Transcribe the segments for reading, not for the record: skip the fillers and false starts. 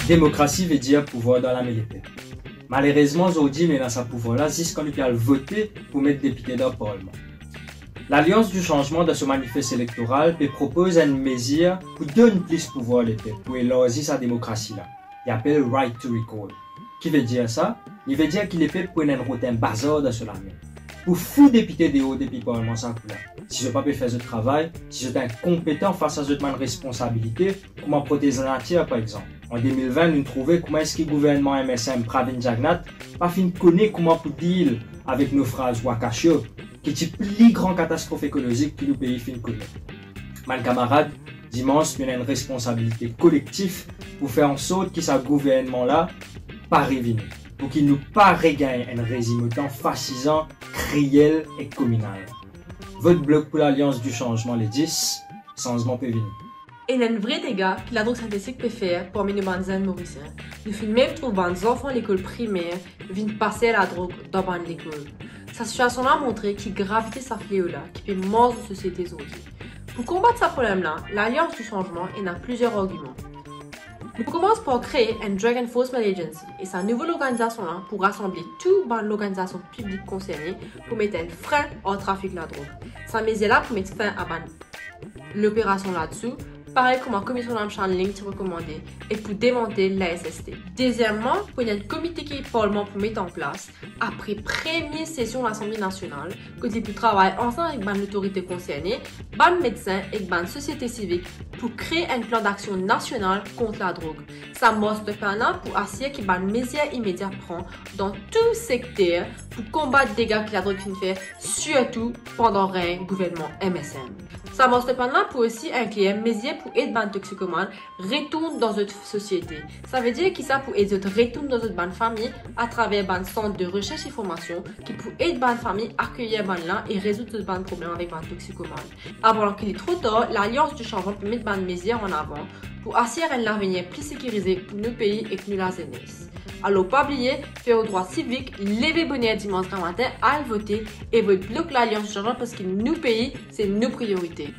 Démocratie veut dire pouvoir dans la militaire. Malheureusement, aujourd'hui, mais dans ce pouvoir-là, c'est ce qu'on a voté pour mettre des députés dans le Parlement. L'Alliance du changement de ce manifeste électoral propose une mesure pour donner plus de pouvoir à l'État, pour élargir sa démocratie-là. Il appelle Right to Recall. Qui veut dire ça? Il veut dire qu'il est fait pour une route, un bazar de cela même. Pour fou députés des hauts depuis Parlement sans couleur. Si je ne peux pas faire ce travail, si je suis incompétent face à cette responsabilité, comment protéger la nature par exemple. En 2020, nous trouvons comment est-ce que le gouvernement MSM Pravin Jagnnath pas fin de connaître comment pour deal avec nos phrases Wakashio, qui est la plus grande catastrophe écologique que le pays fin de connaître. Mes camarades, dimanche, il y a une responsabilité collective pour faire en sorte que ce gouvernement-là pas revenir, pour qu'il nous pas regagne un régime autant fascisant, cruel et communal. Votre bloc pour l'Alliance du changement les 10, changement peut venir. Il y a un vrai dégât que la drogue synthétique peut faire pour nous bandes mauriciens. Nous finissons même trouver des enfants à l'école primaire viennent passer à la drogue dans l'école. Cette situation a montré qu'il gravité sa fléau-là qui peut mordre la société aujourd'hui. Pour combattre ce problème-là, l'Alliance du changement en a plusieurs arguments. Nous commençons par créer une Drug Enforcement Agency et sa nouvelle organisation-là pour rassembler toutes les organisations publiques concernées pour mettre un frein au trafic de la drogue. Sa mesure-là pour mettre fin à l'opération là-dessous, pareil comme la commission d'Amchanling qui recommandé et pour démonter la SST. Deuxièmement, il y a un comité qui est Parlement pour mettre en place, après première session de l'Assemblée nationale, que les travailler ensemble avec l'autorité concernée, les médecins et la société civile pour créer un plan d'action national contre la drogue. Ça montre le plan pour assurer que les mesures immédiates prend dans tout secteur pour combattre les dégâts que la drogue fait, surtout pendant le gouvernement MSM. Ça montre le plan pour aussi inclure mesures pour aider les toxicomanes retournent dans notre société. Ça veut dire que ça pour aider les retournent dans notre famille à travers un centre de recherche et formation qui pour aider les familles à accueillir les là et résoudre tous les problèmes avec les toxicomanes. Avant qu'il est trop tard, l'Alliance du changement peut mettre les mesures en avant pour assurer un avenir plus sécurisé pour nos pays et pour la jeunesse. Alors, pas oublier, faire aux droits civiques, lever bonheur dimanche matin, à voter et votre bloc l'Alliance du changement parce que nos pays, c'est nos priorités.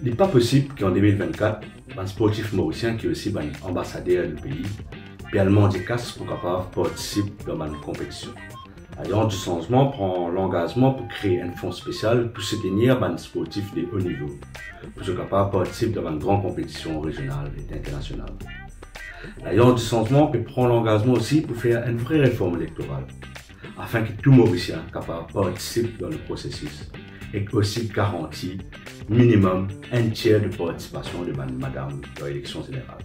Il n'est pas possible qu'en 2024, un sportif mauricien qui est aussi un ambassadeur du pays, puis allemand des casses pour capable participer dans une compétition. L'Alliance du changement prend l'engagement pour créer un fonds spécial pour soutenir les sportifs de haut niveau, pour être capable de participer dans une grande compétition régionale et internationale. L'Alliance du changement peut prendre l'engagement aussi pour faire une vraie réforme électorale, afin que tout Mauricien capable de participer dans le processus et aussi garantit minimum un tiers de participation de madame dans l'élection générale.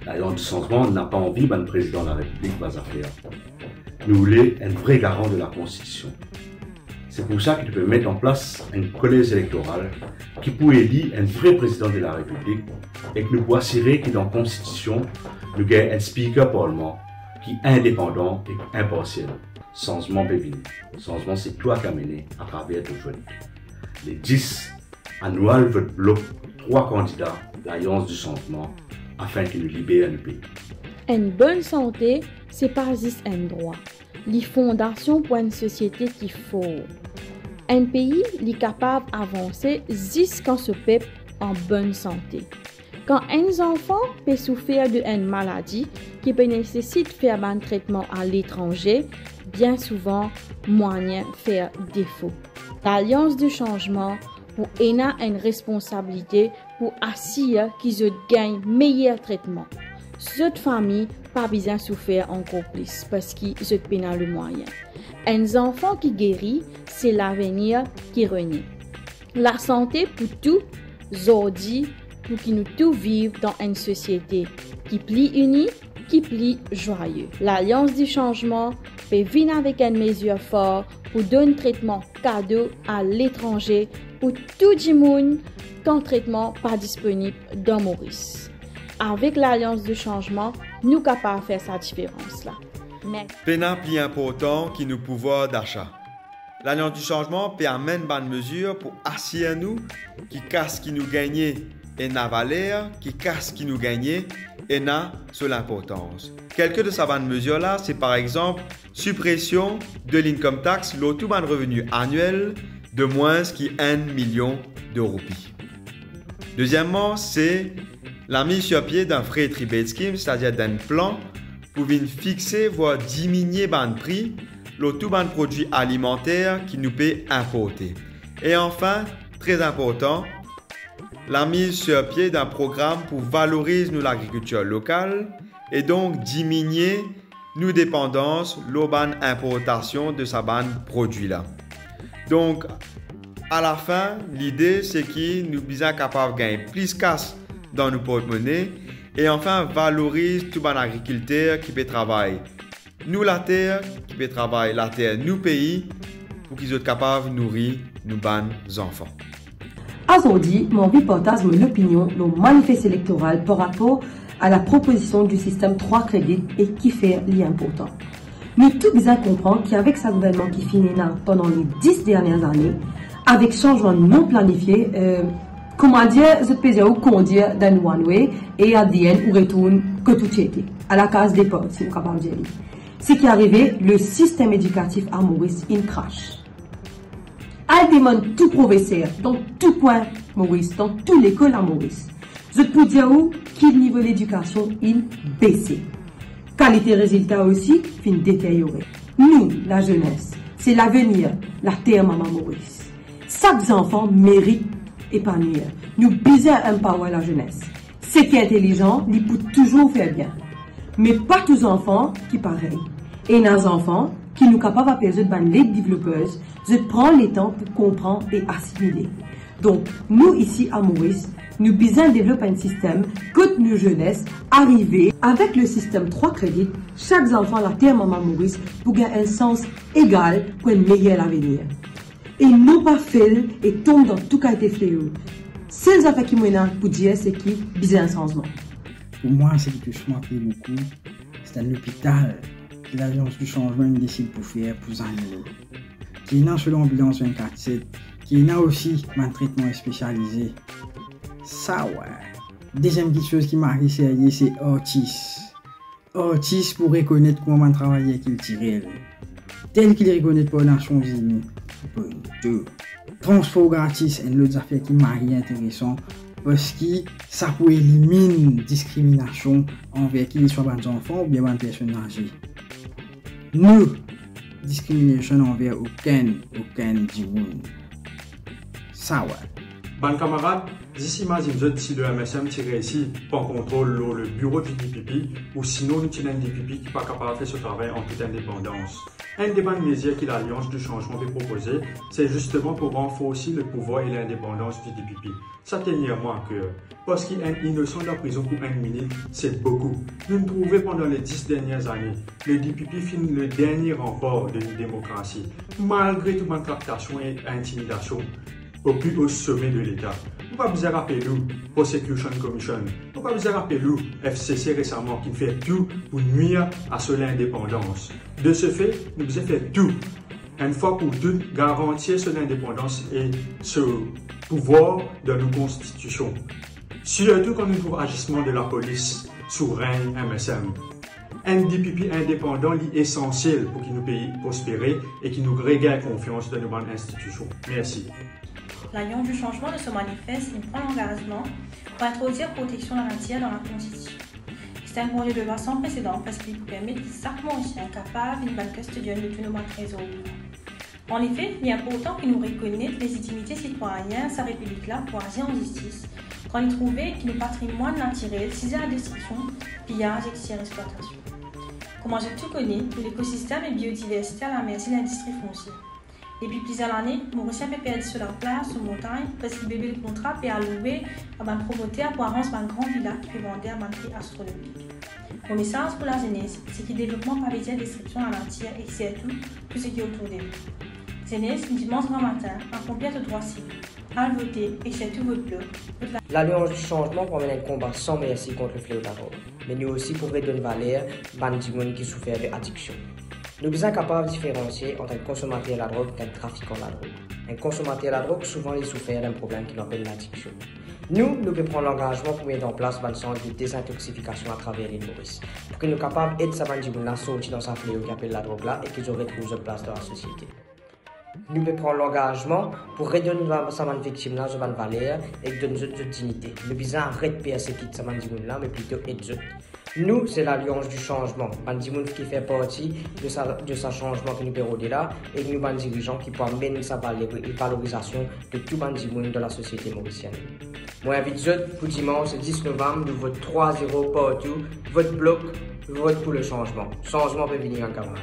L'Alliance du changement n'a pas envie que le président de la République va faire. Nous voulons un vrai garant de la Constitution. C'est pour ça qu'il peut mettre en place un collège électoral qui peut élire un vrai président de la République et que nous pouvons assurer que dans la Constitution, nous avons un speaker parlement qui est indépendant et impartial. Changement bévin. Changement, c'est toi qui as mené à travers ton vote. Les 10 annuels vote bloc 3 candidats l'Alliance du changement afin qu'ils nous libèrent le pays. Une bonne santé, c'est pas juste un droit. Les fondations pour une société qui faut. Un pays est capable d'avancer juste quand ce peuple est en bonne santé. Quand un enfant peut souffrir d'une maladie qui peut nécessiter de faire un traitement à l'étranger, bien souvent, moyen faire défaut. L'Alliance du changement pour ENA a une responsabilité pour assurer qu'ils gagnent meilleur traitement. Cette famille pas besoin de souffrir encore plus parce qu'ils ont le moyen. Un enfant qui guérit, c'est l'avenir qui renaît. La santé pour tous, aujourd'hui, pour que nous tous vivions dans une société qui plie unie, qui plie joyeux. L'Alliance du changement peut venir avec une mesure forte pour donner un traitement cadeau à l'étranger pour tout le monde quand traitement pas disponible dans Maurice. Avec l'Alliance du changement, nous sommes capables de faire cette différence-là. Pénal plus important qui nous pouvoir d'achat. L'Alliance du changement peut amener une mesure pour assurer nous qui casse qui nous gagnait et n'a valeur, qui casse qui nous gagnait et n'a sur l'importance. Quelques de ces mesures-là, c'est par exemple suppression de l'income tax, l'auto ban revenu annuel de moins qui 1 million de roupies. Deuxièmement, c'est la mise sur pied d'un freight rebate scheme, c'est-à-dire d'un plan pour venir fixer, voire diminuer le prix de tout les produits alimentaires qui nous peut importer. Et enfin, très important, la mise sur pied d'un programme pour valoriser l'agriculture locale et donc diminuer nos dépendances l'urban importation de ces produits là. Donc à la fin, l'idée c'est que nous sommes capables de gagner plus casse dans nos porte-monnaies et enfin valoriser tout les agriculteur qui peut travailler nous la terre, qui peut travailler la terre nous pays pour qu'ils soient capables de nourrir nos enfants. Aujourd'hui, mon envie de partager mon opinion dans le manifeste électoral par rapport à la proposition du système 3 crédits et qui fait l'important. Nous tous bien comprendre qu'avec ce gouvernement qui finit là pendant les 10 dernières années, avec changement non planifié, comment dire, je peux dire qu'on dit d'un one way et à DN ou retourne que tout était à la case des portes, si nous sommes capables de dire. Ce qui est arrivé, le système éducatif à Maurice, il crash. Elle demande tout professeur, dans tout coin Maurice, dans toute l'école à Maurice. Je peux dire où qu'il niveau d'éducation il baissé. Qualité résultat aussi fin détérioré. Nous, la jeunesse, c'est l'avenir, la terre maman Maurice. Chaque enfant mérite épanouir. Nous besoin empower la jeunesse. C'est qui est intelligent, il peut toujours faire bien. Mais pas tous les enfants qui pareil. Et nos enfants qui nous capables d'apaiser les développeurs, je prends le temps pour comprendre et assimiler. Donc, nous ici à Maurice, nous besoin développer un système que nos jeunesse arriver avec le système 3 crédits, chaque enfant la terre maman Maurice pour gagner un sens égal pour un meilleur avenir. Et non pas faire et tombe dans tout cas été fléau. Celles affaires qui m'ont pour dire c'est qui besoin un changement. Pour moi, c'est que je m'appelle beaucoup. C'est un hôpital que l'Alliance du changement décide pour faire pour les animaux. Qui est selon l'ambulance 24/7, qui est aussi un traitement spécialisé. Ça, ouais. Deuxième petite chose qui m'arrive sérieux, c'est autisme. Autisme pour reconnaître comment travailler qu'il tire. Tel qu'il reconnaît pour les Nations Unies. Deux. Transport gratis, une autre affaire qui m'arrive intéressant. Parce que ça peut éliminer la discrimination envers qui soit des enfants ou bien des personnes âgées. Non discrimination envers aucun du monde. Ça ouais. Bon camarades, ici imagine si le MSM tire ici par contrôle le bureau du DPP ou sinon nous tirons un DPP qui n'est pas capable de faire ce travail en toute indépendance. Un des bonnes mesures que l'Alliance du changement veut proposer, c'est justement pour renforcer le pouvoir et l'indépendance du DPP. Ça tenir moi à cœur. Parce qu'un innocent de la prison pour 1 minute, c'est beaucoup. Nous nous trouvons pendant les 10 dernières années, le DPP finit le dernier rempart de la démocratie, malgré toute ma captation et intimidation au plus haut sommet de l'État. Nous pas besoin de rappeler nous, Prosecution Commission. Nous pas besoin de rappeler nous, FCC récemment, qui fait tout pour nuire à son indépendance. De ce fait, nous devons faire tout, une fois pour toutes, garantir son indépendance et ce pouvoir de nos constitutions. Surtout quand nous trouvons agissement de la police sous règne MSM. Un DPP indépendant est essentiel pour que nos pays prospèrent et qui nous regagne confiance dans nos bonnes institutions. Merci. L'Alliance du changement de ce manifeste, il prend l'engagement pour introduire protection de la matière dans la Constitution. C'est un projet de loi sans précédent parce qu'il permet que chaque Mauricien capable d'une bonne custodienne de tous nos trésors. En effet, il est important que nous reconnaissions la légitimité citoyenne de sa République-là pour agir en justice quand il trouvait que nos patrimoines naturels s'y à la destruction, pillage et exploitation. Comme j'ai tout connu, l'écosystème et la biodiversité à la merci de l'industrie foncière. Depuis plusieurs années, Mauricien peut perdre sur leur place, sur montagne, parce qu'il bébé le contrat et à louer à un promoteur pour avancer un grand villa qui peut vendre à un prix astronomique. Mon message pour la jeunesse, c'est que le développement par les destruction à la matière et surtout tout ce qui est autour de nous. Jeunesse, dimanche grand matin, accomplir le droit civil, à voter et surtout votre bloc. L'Alliance du changement promène un combat sans merci contre le fléau de la drogue, mais nous aussi pour redonner valeur à des qui souffrent d'addiction. Nous sommes capables de différencier entre un consommateur de la drogue et un trafiquant de la drogue. Un consommateur de la drogue souvent il souffre d'un problème qui l'appelle l'addiction. Nous pouvons prendre l'engagement pour mettre en place un centre de désintoxication à travers l'île Maurice, pour que nous soyons capables d'aider sa bande à sortir dans sa fléau qui appelle la drogue là et qu'ils auraient trouvé leur place dans la société. Nous pouvons prendre l'engagement pour redonner sa victime là, sa valeur et donner notre dignité. Nous ne pouvons arrêter de quitter sa victime là, mais plutôt aider. Nous, c'est l'Alliance du changement. Bandimoun qui fait partie de sa changement que nous pouvons là et nous, les dirigeants qui peuvent mener sa valorisation de tout bandimoun de la société mauricienne. Moi, j'invite pour dimanche 10 novembre, nous vote 3-0 partout, vote bloc, vote pour le changement. Changement peut venir en Cameroun.